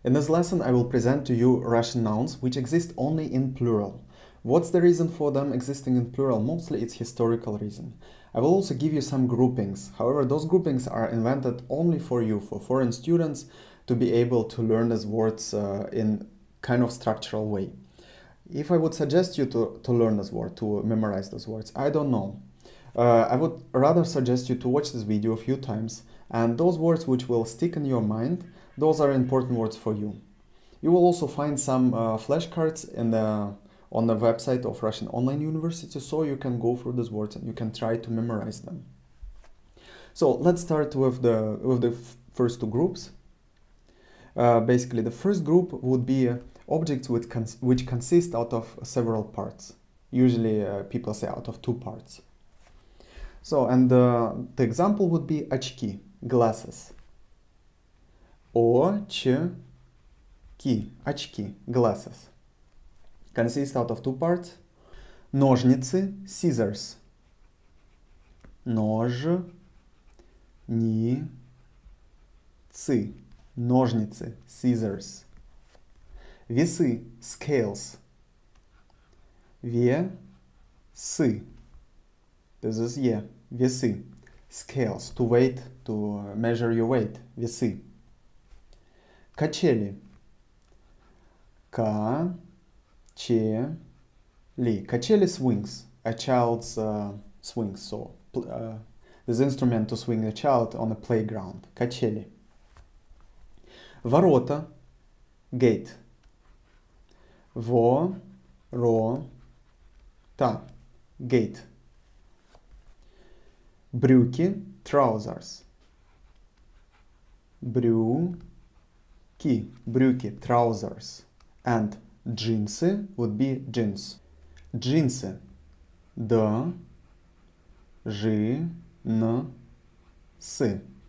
In this lesson, I will present to you Russian nouns which exist only in plural. What's the reason for them existing in plural? Mostly it's historical reason. I will also give you some groupings. However, those groupings are invented only for you, for foreign students, to be able to learn these words in kind of structural way. If I would suggest you to learn this word, to memorize those words, I don't know. I would rather suggest you to watch this video a few times, and those words which will stick in your mind, those are important words for you. You will also find some flashcards on the website of Russian Online University, so you can go through these words and you can try to memorize them. So let's start with the first two groups. Basically, the first group would be objects which consist out of several parts. Usually people say out of two parts. So, and the example would be очки, glasses. Очки, очки, glasses. Consist out of two parts. Ножницы, scissors. Ножницы, ножницы, scissors. Весы, scales. Весы. This is весы. Scales, to weight, to measure your weight. Весы. Качели. Качели. Качели swings. A child's swings. So this instrument to swing a child on a playground. Качели. Ворота. Gate. Ворота. Gate. Брюки, trousers. Брюки, trousers. And джинсы would be jeans. Джинсы.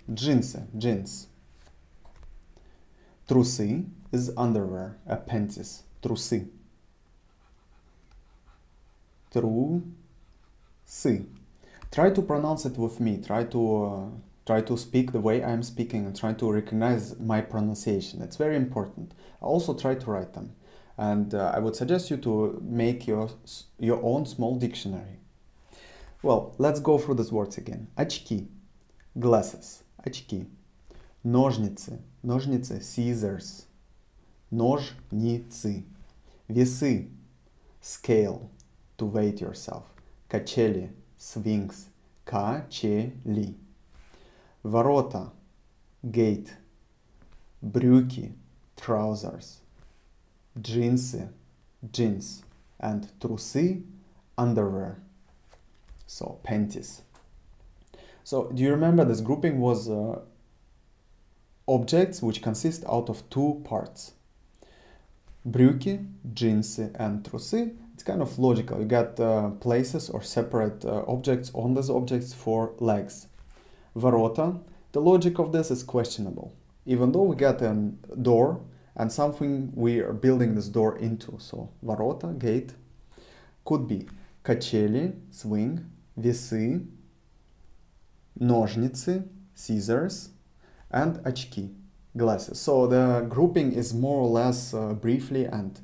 Джинсы. Jeans. Трусы is underwear, a panties. Трусы. Трусы. Try to pronounce it with me. Try to speak the way I'm speaking and try to recognize my pronunciation. It's very important. I also try to write them. And I would suggest you to make your own small dictionary. Well, let's go through these words again. Очки, glasses, очки. Ножницы, ножницы, scissors. Ножницы. Весы, scale, to weight yourself. Качели, swings. Качели. Ворота, gate. Брюки, trousers. Джинсы, jeans. And трусы, underwear. So, panties. So, do you remember this grouping was objects which consist out of two parts? Брюки, джинсы, and трусы. It's kind of logical. You got places or separate objects on these objects for legs. Ворота. The logic of this is questionable. Even though we got a door and something we are building this door into. So, ворота, gate, could be качели, swing, весы, ножницы, scissors, and очки, glasses. So the grouping is more or less briefly and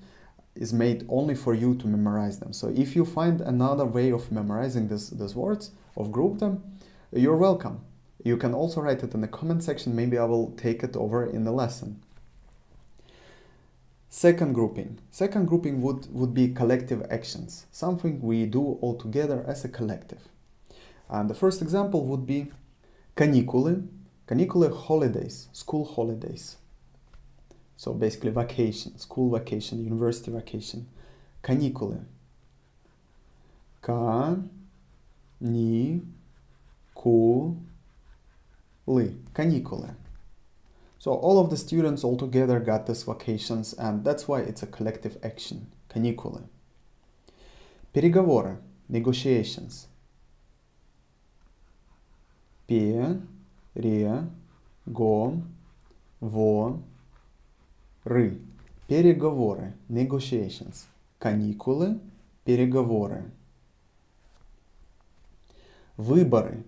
is made only for you to memorize them. So if you find another way of memorizing these words, of group them, you're welcome. You can also write it in the comment section. Maybe I will take it over in the lesson. Second grouping. Second grouping would be collective actions. Something we do all together as a collective. And the first example would be каникулы. Каникулы, holidays, school holidays. So basically vacation, school vacation, university vacation. Каникулы. Каникулы. So all of the students all together got these vacations, and that's why it's a collective action. Каникулы. Переговоры, negotiations. Переговоры, negotiations. Каникулы, переговоры. Выборы,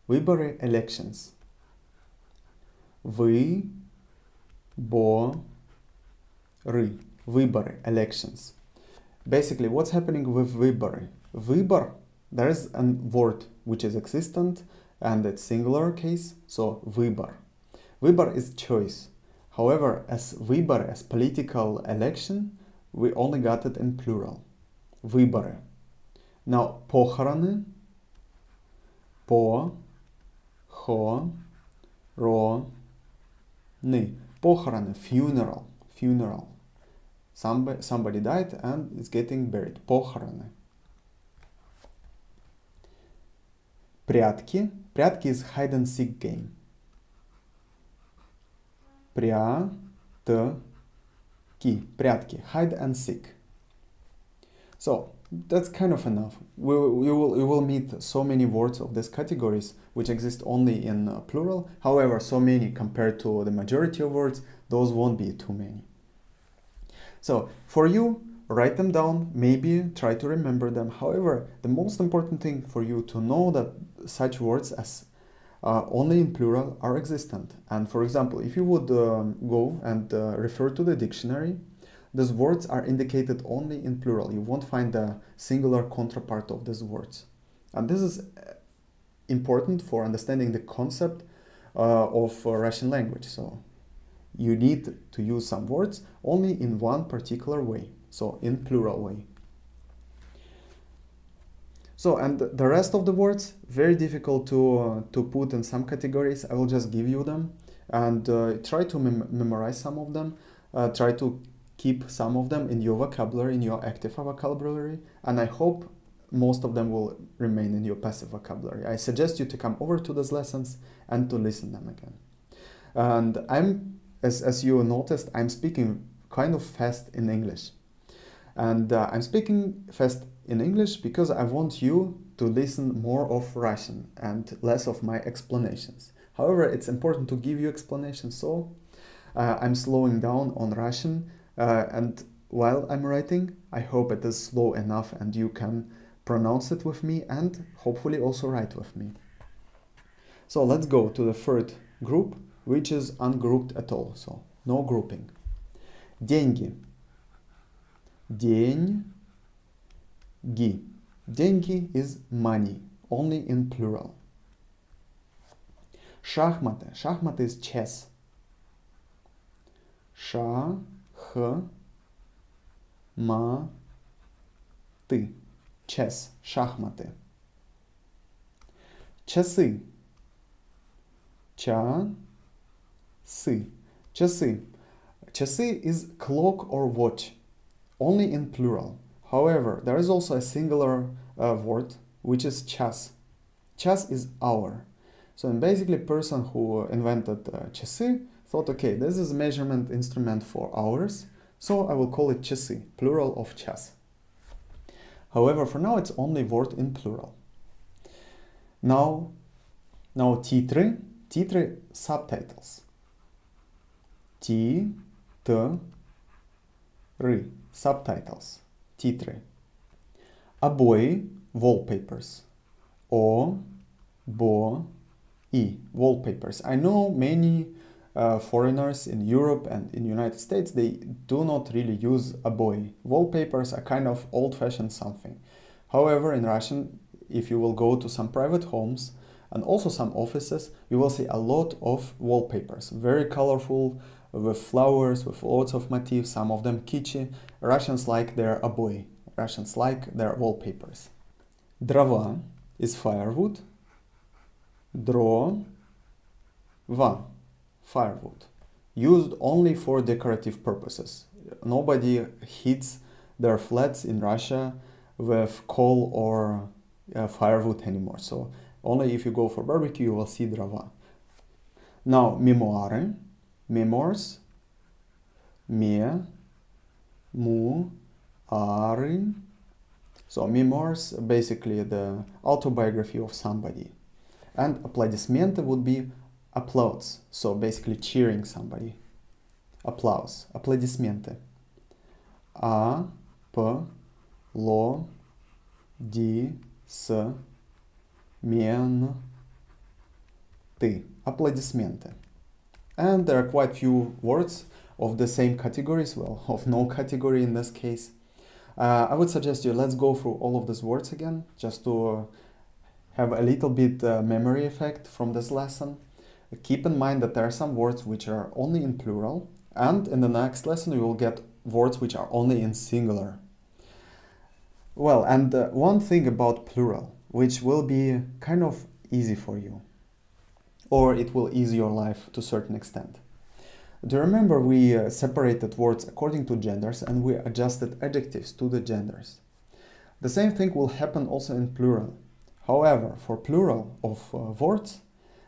elections. Выборы, Выборы, elections. Basically, what's happening with выборы? Выбор, there is a word which is existent and it's singular case, so выбор. Выбор is choice. However, as выбор, as political election, we only got it in plural. Выборы. Now, похороны, по, хо, ро, ны. Похороны, funeral, funeral. Somebody died and is getting buried. Похороны. Прятки. Прятки is hide and seek game. Прятки. Прятки. Hide and seek. So that's kind of enough. You will meet so many words of these categories which exist only in plural. However, so many compared to the majority of words, those won't be too many. So for you, write them down, maybe try to remember them. However, the most important thing for you to know that such words as only in plural are existent. And for example, if you would go and refer to the dictionary, these words are indicated only in plural. You won't find the singular counterpart of these words. And this is important for understanding the concept of Russian language. So you need to use some words only in one particular way, so in plural way. So, and the rest of the words, very difficult to put in some categories. I will just give you them and try to memorize some of them. Try to keep some of them in your vocabulary, in your active vocabulary, and I hope most of them will remain in your passive vocabulary. I suggest you to come over to these lessons and to listen them again. And as you noticed, I'm speaking kind of fast in English. And I'm speaking fast in English because I want you to listen more of Russian and less of my explanations. However, it's important to give you explanations, so I'm slowing down on Russian, and while I'm writing, I hope it is slow enough and you can pronounce it with me and hopefully also write with me. So let's go to the third group, which is ungrouped at all, so no grouping. Деньги. Деньги. Деньги is money, only in plural. Шахматы. Шахматы is chess. Шахматы. Chess. Шахматы. Часы. Часы. Часы. Часы is clock or watch, only in plural. However, there is also a singular word, which is час. Час is hour. So basically, person who invented часы thought, okay, this is a measurement instrument for hours, so I will call it часы, plural of час. However, for now, it's only word in plural. Now титры. Титры subtitles. Титры. Subtitles. Титры. Обои. Wallpapers. Wallpapers. I know many foreigners in Europe and in the United States, they do not really use обои. Wallpapers are kind of old-fashioned something. However, in Russian, if you will go to some private homes and also some offices, you will see a lot of wallpapers, very colorful, with flowers, with lots of motifs, some of them kitschy. Russians like their обои. Russians like their wallpapers. Дрова is firewood. Дрова, firewood. Used only for decorative purposes. Nobody heats their flats in Russia with coal or firewood anymore. So only if you go for barbecue, you will see дрова. Now, memoirs. Memoirs. So memoirs, basically the autobiography of somebody. And аплодисменты would be applause. So basically cheering somebody. Applause. Аплодисменты. Аплодисменты. And there are quite few words of the same categories, well, of no category in this case. I would suggest you, let's go through all of these words again, just to have a little bit memory effect from this lesson. Keep in mind that there are some words which are only in plural, and in the next lesson you will get words which are only in singular. Well, and one thing about plural, which will be kind of easy for you, or it will ease your life to a certain extent. Do you remember we separated words according to genders and we adjusted adjectives to the genders? The same thing will happen also in plural. However, for plural of words,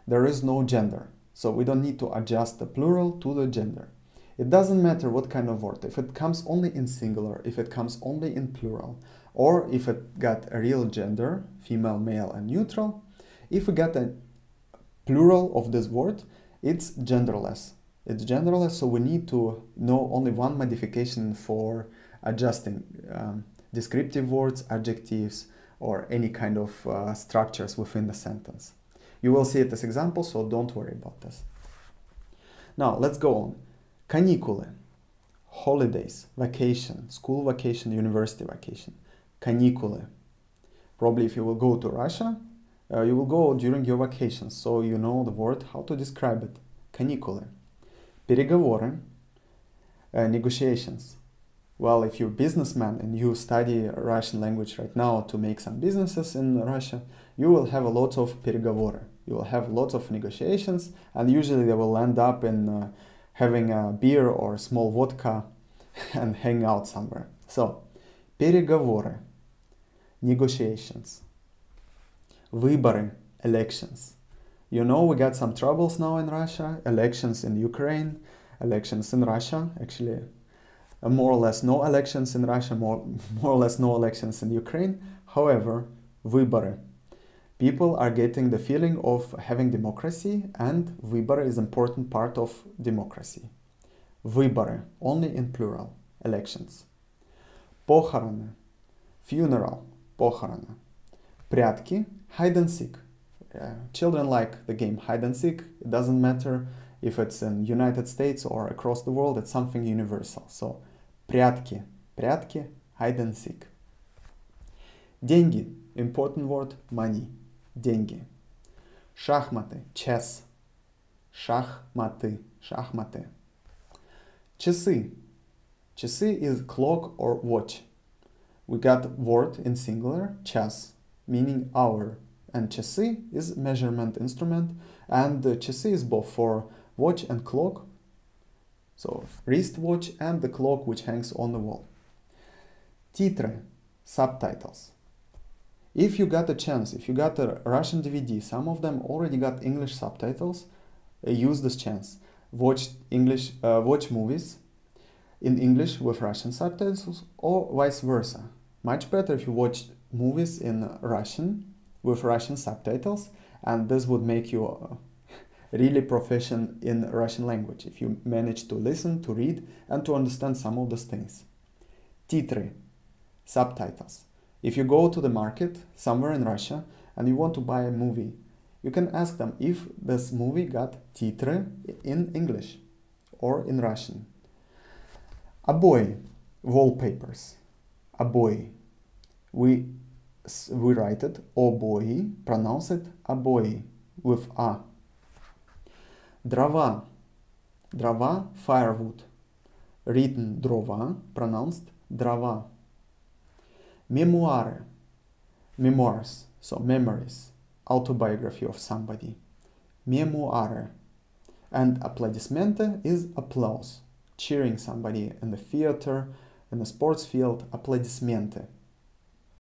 there is no gender, so we don't need to adjust the plural to the gender. It doesn't matter what kind of word, if it comes only in singular, if it comes only in plural, or if it got a real gender, female, male, and neutral. If we got a plural of this word, it's genderless. It's genderless, so we need to know only one modification for adjusting descriptive words, adjectives, or any kind of structures within the sentence. You will see it as examples, so don't worry about this. Now, let's go on. Каникулы, holidays, vacation, school vacation, university vacation. Каникулы. Probably if you will go to Russia, you will go during your vacations, so you know the word, how to describe it. Каникулы. Переговоры, negotiations. Well, if you're a businessman and you study Russian language right now to make some businesses in Russia, you will have a lot of переговоры. You will have lots of negotiations, and usually they will end up in having a beer or small vodka and hang out somewhere. So, переговоры, negotiations. Выборы, elections. You know, we got some troubles now in Russia, elections in Ukraine, elections in Russia, actually more or less no elections in Russia, more or less no elections in Ukraine. However, выборы. People are getting the feeling of having democracy, and выборы is an important part of democracy. Выборы, only in plural, elections. Похороны, funeral, похороны. Прятки, hide and seek. Children like the game hide and seek. It doesn't matter if it's in United States or across the world, it's something universal. So, прятки, прятки, hide and seek. Деньги, important word, money, деньги. Шахматы, chess, шахматы, шахматы. Часы, часы is clock or watch. We got word in singular, час, meaning hour, and часы is measurement instrument, and часы is both for watch and clock, so wristwatch and the clock which hangs on the wall. Titre, subtitles. If you got a chance, if you got a Russian DVD, some of them already got English subtitles, use this chance. Watch movies in English with Russian subtitles, or vice versa. Much better if you watch movies in Russian with Russian subtitles, and this would make you really proficient in Russian language if you manage to listen, to read, and to understand some of those things. Titre, subtitles. If you go to the market somewhere in Russia and you want to buy a movie, you can ask them if this movie got titre in English or in Russian. Обои, wallpapers. Обои. We write it обои, pronounce it обои with a. Дрова. Дрова, firewood. Written дрова, pronounced дрова. Memoire. Memoirs, so memories. Autobiography of somebody. Memoire. And applaudismente is applause. Cheering somebody in the theater, in the sports field, applaudismente.